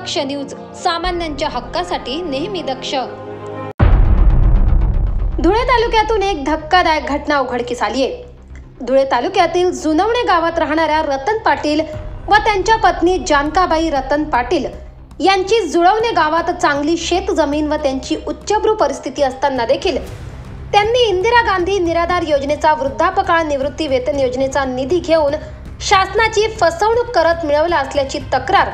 दक्ष news, सामान्यांच्या हक्कासाठी नेहमी दक्ष। धुळे तालुक्यातून एक धक्कादायक घटना उघडकीस आली आहे। धुळे तालुक्यातील जुनवणे गावात राहणाऱ्या रतन पाटील व त्यांच्या पत्नी जानकाबाई रतन पाटील यांची जुळवणे गावात चांगली शेत जमीन व त्यांची उच्चभ्रू परिस्थिती असताना देखील त्यांनी इंदिरा गांधी निराधार योजनेचा वृद्धापकाळ निवृत्ती वेतन योजनेचा निधी घेऊन शासनाची फसवणूक करत मिळवला असल्याची तक्रार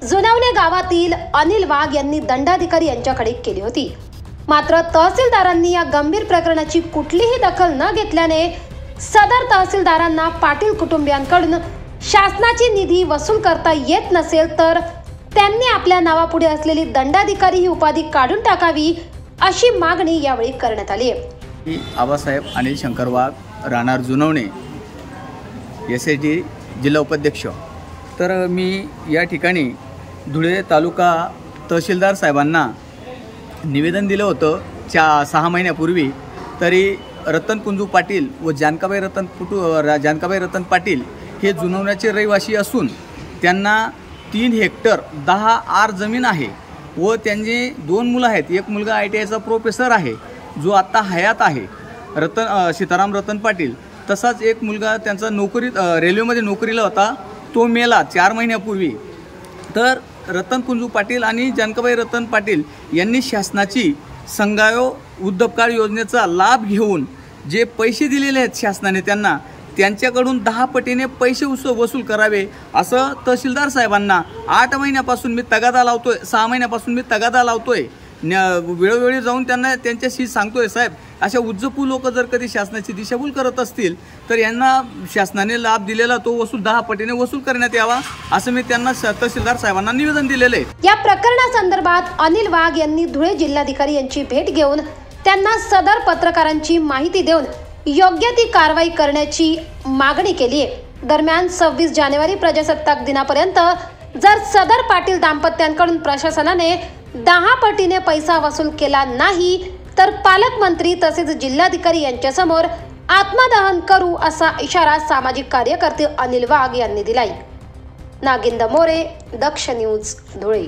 जुनवणे गावातील अनिल वाघ यांनी दंडाधिकारी यांच्याकडे केली होती। मात्र तहसीलदारांनी या गंभीर प्रकरणाची कुठलीही दखल न घेतल्याने सदर तहसीलदारांना पाटील कुटुंबियांकडून शासनाची निधी वसूल करता येत नसेल तर त्यांनी आपल्या नावापुढे असलेली दंडाधिकारी ही उपाधी काढून टाकावी अशी मागणी यावेळी करण्यात आली आहे। आबासाहेब अनिल शंकर वाघ, राहणार जुनवणे, SIT जिल्हा उपाध्यक्ष। तर मी या ठिकाणी धुळे तालुका तहसीलदार साहेबांना निवेदन दिलं होतं 6 महिन्यापूर्वी। तरी रतन कुंजू पाटील व जानकाबाई रतन पाटील हे जुनवण्याचे रहिवासी असून त्यांना 3 हेक्टर 10 आर जमीन आहे व त्यांचे 2 मुलं आहेत। एक मुलगा ITIचा प्रोफेसर आहे जो आत्ता हयात आहे, सीताराम रतन पाटील। तसाच एक मुलगा त्यांचा रेल्वेमध्ये नोकरीला होता, तो मेला 4 महिन्यापूर्वी। तर रतन कुंजू पाटील आणि जानकाबाई रतन पाटील यांनी शासनाची संगायो वृद्धापकाळ योजनेचा लाभ घेऊन जे पैसे दिलेले आहेत शासनाने त्यांच्याकडून 10 पटीने पैसे वसूल करावे असं तहसीलदार साहेबांना 8 महिन्यापासून मी तगादा लावतोय, 6 महिन्यापासून मी तगादा लावतोय। वेळोवेळी जाऊन त्यांच्याशी सांगतोय, साहेब अशा उज्जपू लोक जर कधी शासनाची दिशाभूल करत असतील तर यांना शासनाने लाभ दिलेला तो 10 पटीने वसूल करण्यात यावा असं मी त्यांना तहसीलदार साहेबांना निवेदन दिलेलं आहे। या प्रकरणासंदर्भात अनिल वाघ यांनी धुळे जिल्हाधिकारी यांची भेट घेऊन त्यांना सदर पत्रकारांची माहिती देऊन योग्य ती कारवाई करण्याची मागणी केली आहे। दरम्यान 26 जानेवारी प्रजासत्ताक दिनापर्यंत जर सदर पाटील दाम्पत्यांकडून प्रशासनाने 10 पटीने पैसा वसूल केला नाही तर पालकमंत्री तसेच जिल्हाधिकारी यांच्यासमोर आत्मदहन करू असा इशारा सामाजिक कार्यकर्ते अनिल वाघ यांनी दिलाय। नागिंद मोरे, दक्ष न्यूज, धुळे।